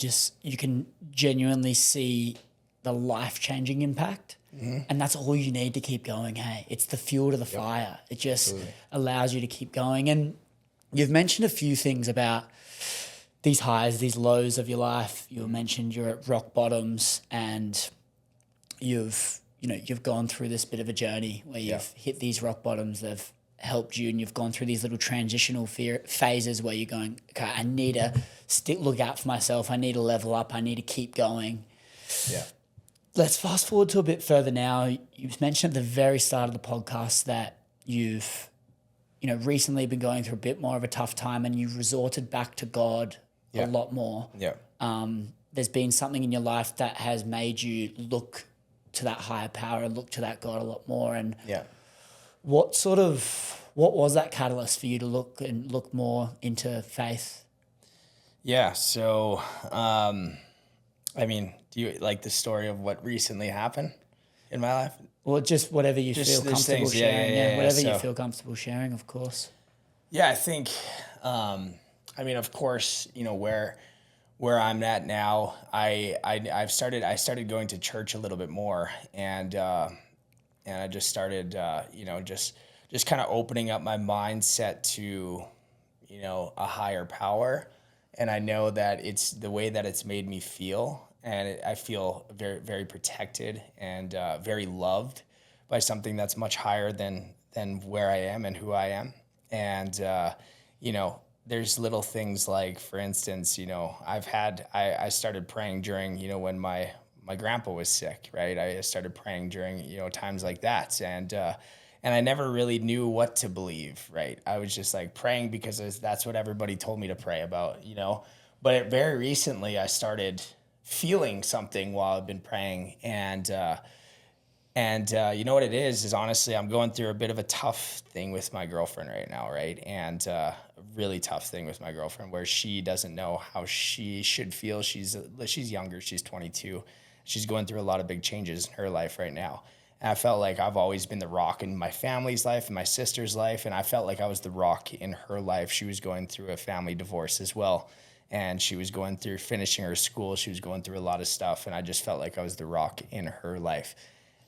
can genuinely see the life-changing impact. Mm-hmm. And that's all you need to keep going. Hey, it's the fuel to the fire. It just allows you to keep going. And you've mentioned a few things about these highs, these lows of your life. You mentioned you're at rock bottoms, and you've gone through this bit of a journey where you've hit these rock bottoms. They've helped you, and you've gone through these little transitional phases where you're going, okay, I need to look out for myself. I need to level up. I need to keep going.
Yeah.
Let's fast forward to a bit further now. You mentioned at the very start of the podcast that you've, recently been going through a bit more of a tough time, and you've resorted back to God a lot more. Yeah. There's been something in your life that has made you look to that higher power and look to that God a lot more. And what was that catalyst for you to look more into faith?
Yeah. So, do you like the story of what recently happened in my life?
Well, just whatever you feel comfortable sharing. Whatever you feel comfortable sharing, of course.
Yeah, I think, of course, where I'm at now, I started going to church a little bit more, and I just started, just kind of opening up my mindset to, a higher power. And I know that it's the way that it's made me feel. And I feel very, very protected and very loved by something that's much higher than where I am and who I am. And, there's little things like, for instance, I started praying during, when my grandpa was sick, right? I started praying during, times like that. And I never really knew what to believe, right? I was just like praying because that's what everybody told me to pray about, But very recently I started feeling something while I've been praying, and And you know what it is honestly, I'm going through a bit of a tough thing with my girlfriend right now, right? And a really tough thing with my girlfriend where she doesn't know how she should feel. She's younger, she's 22. She's going through a lot of big changes in her life right now. And I felt like I've always been the rock in my family's life and my sister's life. And I felt like I was the rock in her life. She was going through a family divorce as well. And she was going through finishing her school. She was going through a lot of stuff. And I just felt like I was the rock in her life.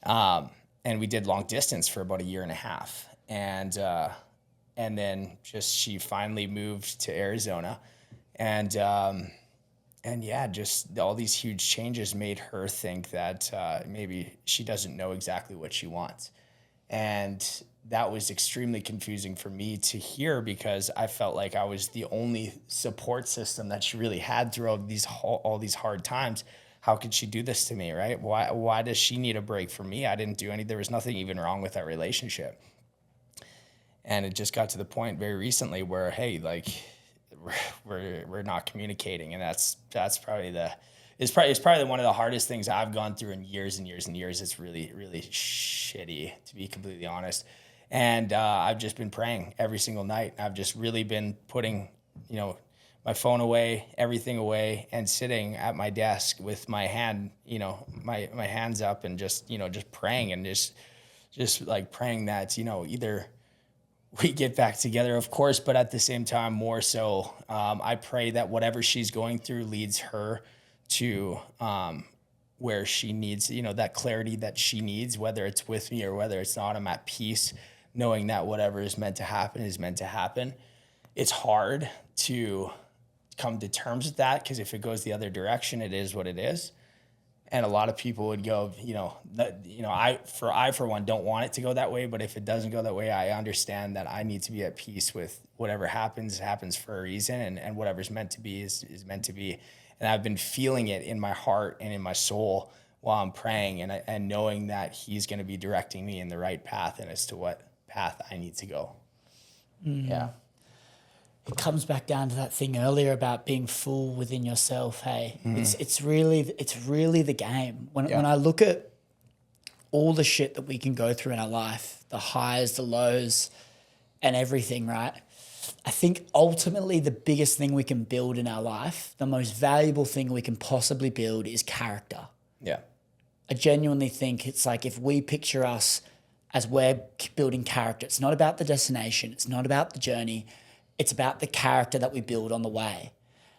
And we did long distance for about a year and a half. And then just she finally moved to Arizona. And yeah, just all these huge changes made her think that maybe she doesn't know exactly what she wants. And that was extremely confusing for me to hear because I felt like I was the only support system that she really had through all these hard times. How could she do this to me, right? Why does she need a break from me? I didn't do there was nothing even wrong with that relationship. And it just got to the point very recently where, hey, like we're not communicating. And that's probably it's probably one of the hardest things I've gone through in years and years and years. It's really, really shitty, to be completely honest. And I've just been praying every single night. I've just really been putting, my phone away, everything away, and sitting at my desk with my hand, my hands up and just praying and just like praying that, either we get back together, of course, but at the same time, more so, I pray that whatever she's going through leads her to where she needs, that clarity that she needs, whether it's with me or whether it's not. I'm at peace knowing that whatever is meant to happen is meant to happen. It's hard to come to terms with that because if it goes the other direction, it is what it is. And a lot of people would go, I for one don't want it to go that way. But if it doesn't go that way, I understand that I need to be at peace with whatever happens for a reason, and whatever's meant to be is meant to be. And I've been feeling it in my heart and in my soul while I'm praying and knowing that he's going to be directing me in the right path and as to what path I need to go. Yeah.
It comes back down to that thing earlier about being full within yourself. Hey, it's really the game. When I look at all the shit that we can go through in our life, the highs, the lows, and everything, right? I think ultimately the biggest thing we can build in our life, the most valuable thing we can possibly build is character.
Yeah.
I genuinely think it's like if we picture us as we're building character, it's not about the destination, it's not about the journey, it's about the character that we build on the way.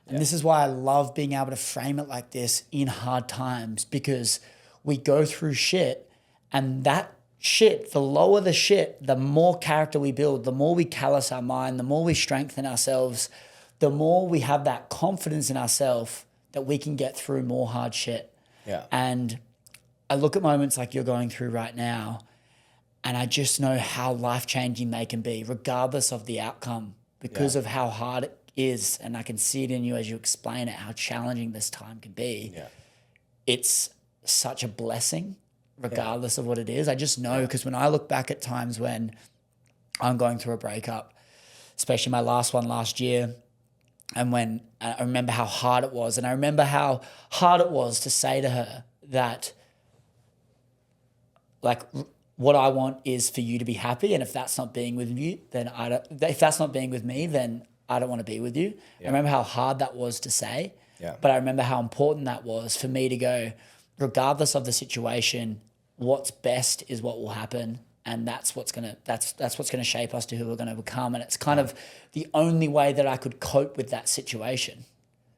And this is why I love being able to frame it like this in hard times, because we go through shit, and that shit, the lower the shit, the more character we build, the more we callous our mind, the more we strengthen ourselves, the more we have that confidence in ourselves that we can get through more hard shit.
Yeah.
And I look at moments like you're going through right now, and I just know how life-changing they can be, regardless of the outcome, because of how hard it is. And I can see it in you as you explain it, how challenging this time can be.
Yeah.
It's such a blessing, regardless of what it is. I just know, because when I look back at times when I'm going through a breakup, especially my last one last year, and when I remember how hard it was, and I remember how hard it was to say to her that, like, what I want is for you to be happy, and if that's not being with you, then if that's not being with me, then I don't want to be with you. I remember how hard that was to say, but I remember how important that was for me to go, regardless of the situation, what's best is what will happen, and that's what's gonna shape us to who we're gonna become. And it's kind of the only way that I could cope with that situation.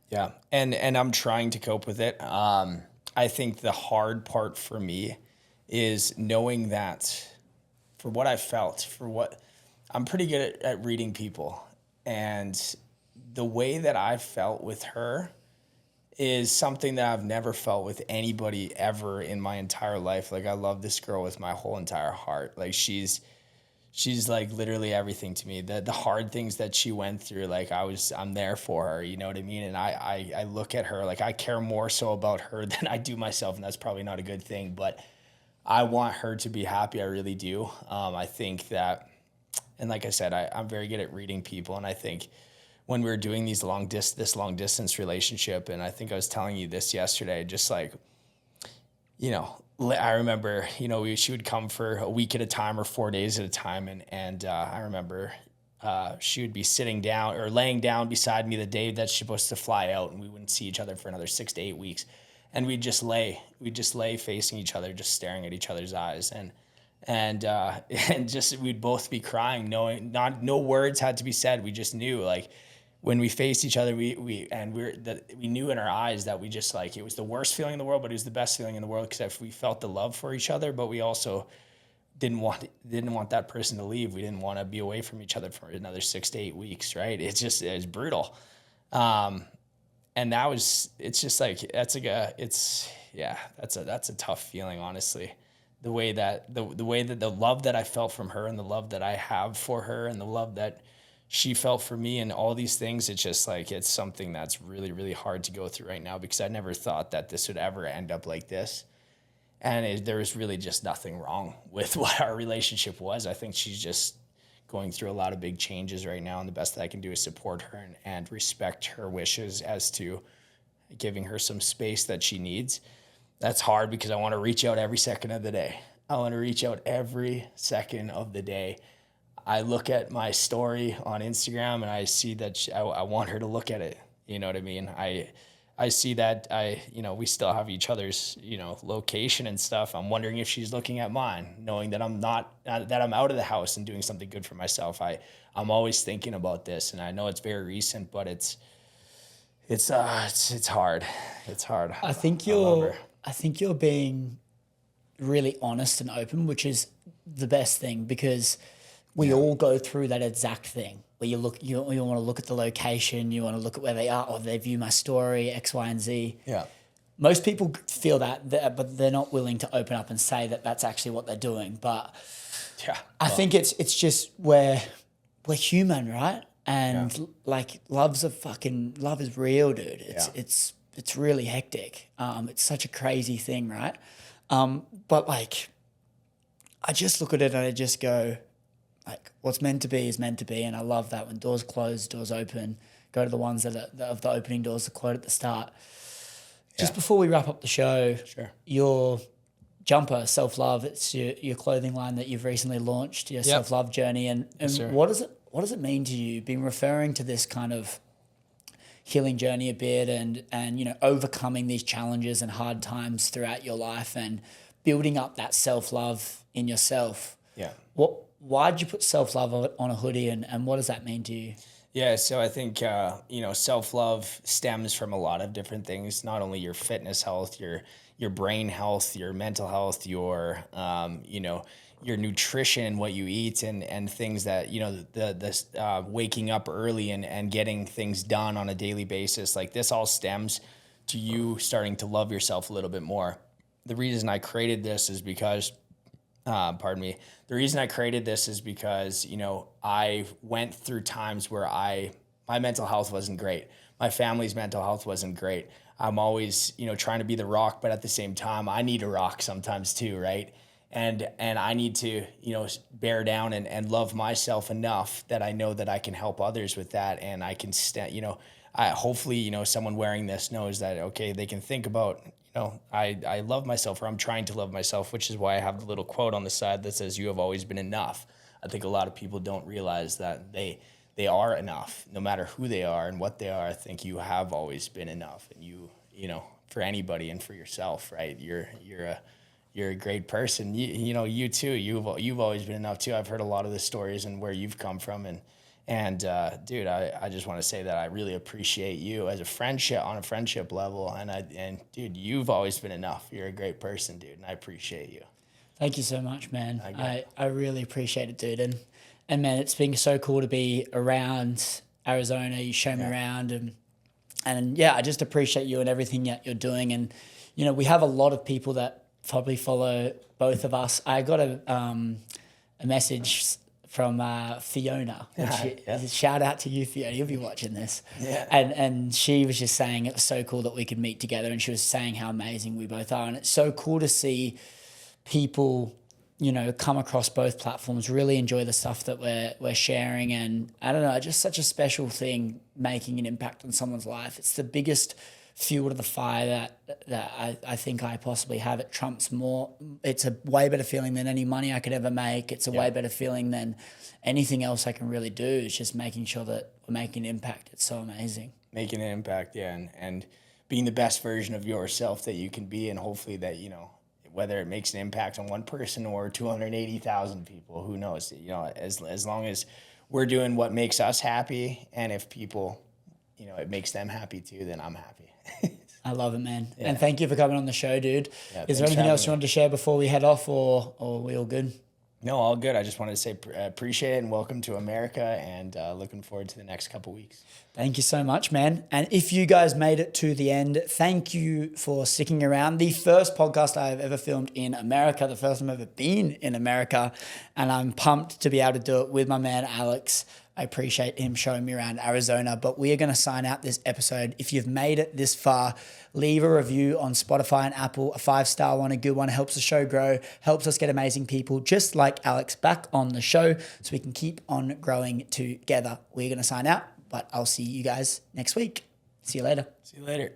Yeah, and I'm trying to cope with it. I think the hard part for me is knowing that for what I felt, I'm pretty good at reading people, and the way that I felt with her is something that I've never felt with anybody ever in my entire life. Like, I love this girl with my whole entire heart. Like, she's like literally everything to me. The hard things that she went through, like I'm there for her, you know what I mean? And I look at her, like, I care more so about her than I do myself, and that's probably not a good thing, but I want her to be happy. I really do. I think that, and like I said, I'm very good at reading people. And I think when we were doing this long distance relationship, and I think I was telling you this yesterday, just like I remember, she would come for a week at a time or 4 days at a time. And I remember she would be sitting down or laying down beside me the day that she's supposed to fly out, and we wouldn't see each other for another 6 to 8 weeks. And we'd just lay facing each other, just staring at each other's eyes. And just, we'd both be crying, knowing no words had to be said. We just knew, like, when we faced each other, we knew in our eyes that we just, like, it was the worst feeling in the world, but it was the best feeling in the world, because we felt the love for each other, but we also didn't want that person to leave. We didn't want to be away from each other for another 6 to 8 weeks, right? It was brutal. And that's a tough feeling, honestly. The way that the love that I felt from her, and the love that I have for her, and the love that she felt for me, and all these things, it's just like, it's something that's really, really hard to go through right now, because I never thought that this would ever end up like this. And there was really just nothing wrong with what our relationship was. I think she's just going through a lot of big changes right now, and the best that I can do is support her and respect her wishes as to giving her some space that she needs. That's hard, because I want to reach out every second of the day. I look at my story on Instagram, and I see that I want her to look at it. You know what I mean? I see that we still have each other's, location and stuff. I'm wondering if she's looking at mine, knowing that I'm out of the house and doing something good for myself. I'm always thinking about this, and I know it's very recent, but it's hard. It's hard.
I think you're being really honest and open, which is the best thing, because we all go through that exact thing where you want to look at the location, you want to look at where they are, or they view my story, X, Y, and Z.
Yeah.
Most people feel that, but they're not willing to open up and say that that's actually what they're doing. But I think it's just we're human, right? And like, love is real, dude. It's really hectic. It's such a crazy thing, right? But like, I just look at it and I just go, like, what's meant to be is meant to be. And I love that when doors close, doors open, go to the ones that are of the opening doors that quote at the start. Just before we wrap up the show, your jumper, Self-Love, it's your clothing line that you've recently launched, your self-love journey. And what does it mean to you? Been referring to this kind of healing journey a bit, and overcoming these challenges and hard times throughout your life, and building up that self-love in yourself.
Yeah.
Why'd you put self-love on a hoodie, and what does that mean to you?
Yeah, so I think, self-love stems from a lot of different things, not only your fitness health, your brain health, your mental health, your nutrition, what you eat, and things that, the waking up early and getting things done on a daily basis. Like, this all stems to you starting to love yourself a little bit more. The reason I created this is because I went through times where my mental health wasn't great. My family's mental health wasn't great. I'm always, trying to be the rock, but at the same time, I need a rock sometimes too, right? And I need to, bear down and love myself enough that I know that I can help others with that, and I can hopefully, someone wearing this knows that, okay, they can think about, I love myself, or I'm trying to love myself, which is why I have the little quote on the side that says, "You have always been enough." I think a lot of people don't realize that they are enough, no matter who they are and what they are. I think you have always been enough, and you for anybody and for yourself, right? You're a great person. You too. You've always been enough too. I've heard a lot of the stories and where you've come from, and dude, I just want to say that I really appreciate you as a friendship, on a friendship level, and dude, you've always been enough. You're a great person, dude, and I appreciate you.
Thank you so much, man. I really appreciate it, dude. And man, it's been so cool to be around Arizona. You show me around, and I just appreciate you and everything that you're doing. And we have a lot of people that probably follow both of us. I got a message from Fiona. Shout out to you, Fiona. You'll be watching this. Yeah. And she was just saying it was so cool that we could meet together, and she was saying how amazing we both are. And it's so cool to see people, come across both platforms, really enjoy the stuff that we're sharing. And I don't know, just such a special thing, making an impact on someone's life. It's the biggest fuel to the fire that I think I possibly have. It trumps more. It's a way better feeling than any money I could ever make. It's a way better feeling than anything else I can really do. It's just making sure that we're making an impact. It's so amazing.
Making an impact, and being the best version of yourself that you can be, and hopefully that, whether it makes an impact on one person or 280,000 people, who knows? As long as we're doing what makes us happy, and if people, it makes them happy too, then I'm happy.
I love it, man. Yeah. And thank you for coming on the show, dude.
Yeah,
is there anything else you wanted to share before we head off, or are we all good?
No, all good. I just wanted to say appreciate it and welcome to America, and looking forward to the next couple weeks.
Thank you so much, man. And if you guys made it to the end, thank you for sticking around. The first podcast I've ever filmed in America, the first time I've ever been in America, and I'm pumped to be able to do it with my man, Alex. I appreciate him showing me around Arizona, but we are going to sign out this episode. If you've made it this far, leave a review on Spotify and Apple, a 5-star one, a good one. It helps the show grow, helps us get amazing people just like Alex back on the show so we can keep on growing together. We're going to sign out, but I'll see you guys next week. See you later.
See you later.